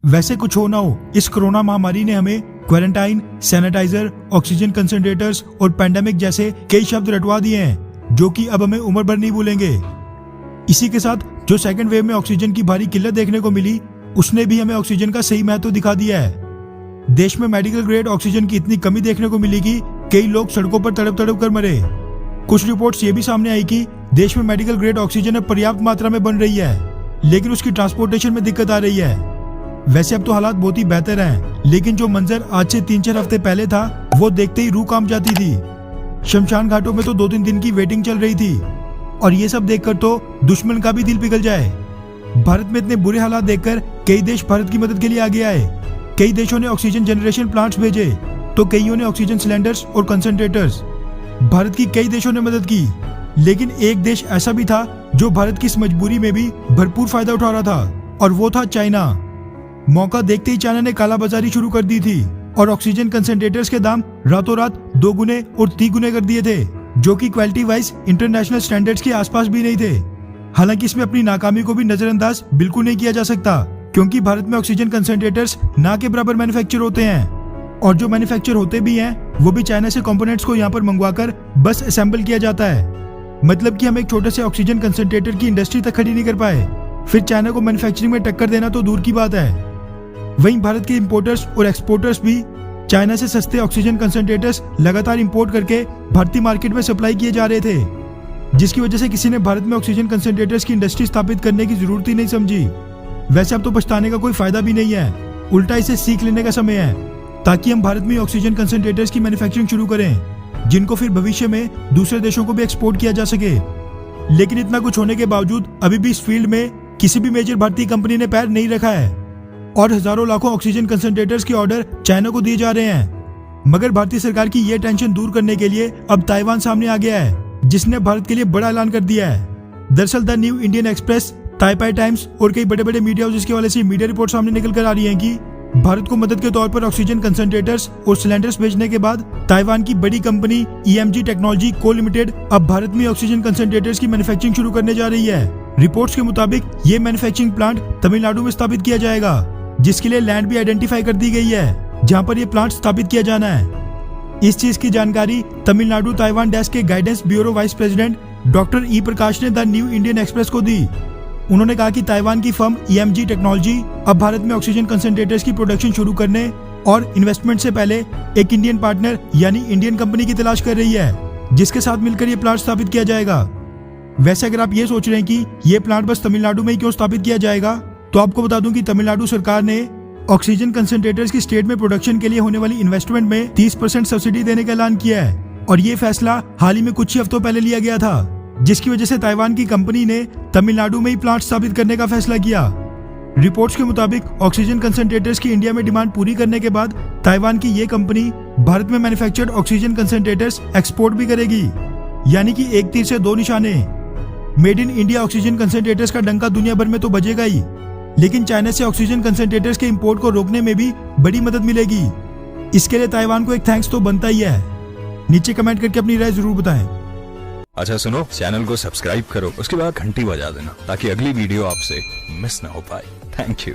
वैसे कुछ हो ना हो, इस कोरोना महामारी ने हमें क्वारंटाइन, सैनिटाइजर, ऑक्सीजन कंसंट्रेटर्स और पैंडेमिक जैसे कई शब्द रटवा दिए हैं जो कि अब हमें उम्र भर नहीं भूलेंगे। इसी के साथ जो सेकेंड वेव में ऑक्सीजन की भारी किल्लत देखने को मिली, उसने भी हमें ऑक्सीजन का सही महत्व दिखा दिया है। देश में मेडिकल ग्रेड ऑक्सीजन की इतनी कमी देखने को मिली कि कई लोग सड़कों पर तड़प तड़प कर मरे। कुछ रिपोर्ट्स ये भी सामने आई कि देश में मेडिकल ग्रेड ऑक्सीजन अब पर्याप्त मात्रा में बन रही है, लेकिन उसकी ट्रांसपोर्टेशन में दिक्कत आ रही है। वैसे अब तो हालात बहुत ही बेहतर हैं, लेकिन जो मंजर आज से 3-4 हफ्ते पहले था, वो देखते ही रूह कांप जाती थी। शमशान घाटों में तो 2-3 दिन की वेटिंग चल रही थी, और ये सब देखकर तो दुश्मन का भी दिल पिघल जाए। भारत में इतने बुरे हालात देखकर कई देश भारत की मदद के लिए आगे आए। कई देशों ने ऑक्सीजन जनरेशन प्लांट्स भेजे, तो कईयों ने ऑक्सीजन सिलेंडर्स और कंसंट्रेटर्स। भारत की कई देशों ने मदद की, लेकिन एक देश ऐसा भी था जो भारत की इस मजबूरी में भी भरपूर फायदा उठा रहा था, और वो था चाइना। मौका देखते ही चाइना ने कालाबाजारी शुरू कर दी थी और ऑक्सीजन कंसंट्रेटर्स के दाम रातों रात 2 गुने और 3 गुने कर दिए थे, जो कि क्वालिटी वाइज इंटरनेशनल स्टैंडर्ड्स के आसपास भी नहीं थे। हालांकि इसमें अपनी नाकामी को भी नजरअंदाज बिल्कुल नहीं किया जा सकता, क्योंकि भारत में ऑक्सीजन कंसंट्रेटर्स ना के बराबर मैन्युफैक्चर होते हैं, और जो मैन्युफैक्चर होते भी हैं वो भी चाइना से कंपोनेंट्स को यहाँ पर मंगवाकर बस असेंबल किया जाता है। मतलब कि हम एक छोटे से ऑक्सीजन कंसंट्रेटर की इंडस्ट्री तक खड़ी नहीं कर पाए, फिर चाइना को मैन्युफैक्चरिंग में टक्कर देना तो दूर की बात है। वहीं भारत के इंपोर्टर्स और एक्सपोर्टर्स भी चाइना से सस्ते ऑक्सीजन कंसंट्रेटर्स लगातार इंपोर्ट करके भारतीय मार्केट में सप्लाई किए जा रहे थे, जिसकी वजह से किसी ने भारत में ऑक्सीजन कंसंट्रेटर्स की इंडस्ट्री स्थापित करने की जरूरत ही नहीं समझी। वैसे अब तो पछताने का कोई फायदा भी नहीं है, उल्टा इसे सीख लेने का समय है, ताकि हम भारत में ऑक्सीजन कंसंट्रेटर्स की मैन्युफैक्चरिंग शुरू करें, जिनको फिर भविष्य में दूसरे देशों को भी एक्सपोर्ट किया जा सके। लेकिन इतना कुछ होने के बावजूद अभी भी इस फील्ड में किसी भी मेजर भारतीय कंपनी ने पैर नहीं रखा है, और हजारों लाखों ऑक्सीजन कंसंट्रेटर्स के ऑर्डर चाइना को दिए जा रहे हैं। मगर भारतीय सरकार की ये टेंशन दूर करने के लिए अब ताइवान सामने आ गया है, जिसने भारत के लिए बड़ा ऐलान कर दिया है। दरअसल the new Indian express, ताइपाई times और कई बड़े बड़े मीडिया हाउसेस के वाले से मीडिया रिपोर्ट सामने निकल कर आ रही है कि भारत को मदद के तौर पर ऑक्सीजन कंसंट्रेटर्स और सिलेंडर्स भेजने के बाद ताइवान की बड़ी कंपनी EMG टेक्नोलॉजी को लिमिटेड अब भारत में ऑक्सीजन कंसंट्रेटर्स की मैन्युफैक्चरिंग शुरू करने जा रही है। रिपोर्ट्स के मुताबिक ये मैन्युफैक्चरिंग प्लांट तमिलनाडु में स्थापित किया जाएगा, जिसके लिए लैंड भी आइडेंटिफाई कर दी गई है जहां पर यह प्लांट स्थापित किया जाना है। इस चीज की जानकारी तमिलनाडु ताइवान डेस्क के guidance bureau vice president doctor E Prakash ने द न्यू इंडियन एक्सप्रेस को दी। उन्होंने कहा कि ताइवान की फर्म EMG टेक्नोलॉजी अब भारत में ऑक्सीजन कंसंट्रेटर्स की प्रोडक्शन शुरू करने और इन्वेस्टमेंट से पहले एक इंडियन पार्टनर यानी इंडियन कंपनी की तलाश कर रही है, जिसके साथ मिलकर ये प्लांट स्थापित किया जाएगा। वैसे अगर आप ये सोच रहे हैं कि ये प्लांट बस तमिलनाडु में ही क्यों स्थापित किया जाएगा, तो आपको बता दूं कि तमिलनाडु सरकार ने ऑक्सीजन कंसंट्रेटर्स की स्टेट में प्रोडक्शन के लिए होने वाली इन्वेस्टमेंट में 30% सब्सिडी देने का ऐलान किया है, और ये फैसला हाल ही में कुछ ही हफ्तों पहले लिया गया था, जिसकी वजह से ताइवान की कंपनी ने तमिलनाडु में ही प्लांट स्थापित करने का फैसला किया। रिपोर्ट्स के मुताबिक ऑक्सीजन कंसंट्रेटर्स की इंडिया में डिमांड पूरी करने के बाद ताइवान की ये कंपनी भारत में मैन्युफैक्चर्ड ऑक्सीजन कंसंट्रेटर्स एक्सपोर्ट भी करेगी, यानी कि एक तीर से 2 निशाने। Made in India oxygen concentrators का डंका दुनिया भर में तो बजेगा ही, लेकिन चाइना से ऑक्सीजन कंसंट्रेटर्स के इंपोर्ट को रोकने में भी बड़ी मदद मिलेगी। इसके लिए ताइवान को एक थैंक्स तो बनता ही है। नीचे कमेंट करके अपनी राय जरूर बताएं। अच्छा सुनो, चैनल को सब्सक्राइब करो, उसके बाद घंटी बजा देना ताकि अगली वीडियो आपसे मिस ना हो पाए। Thank you.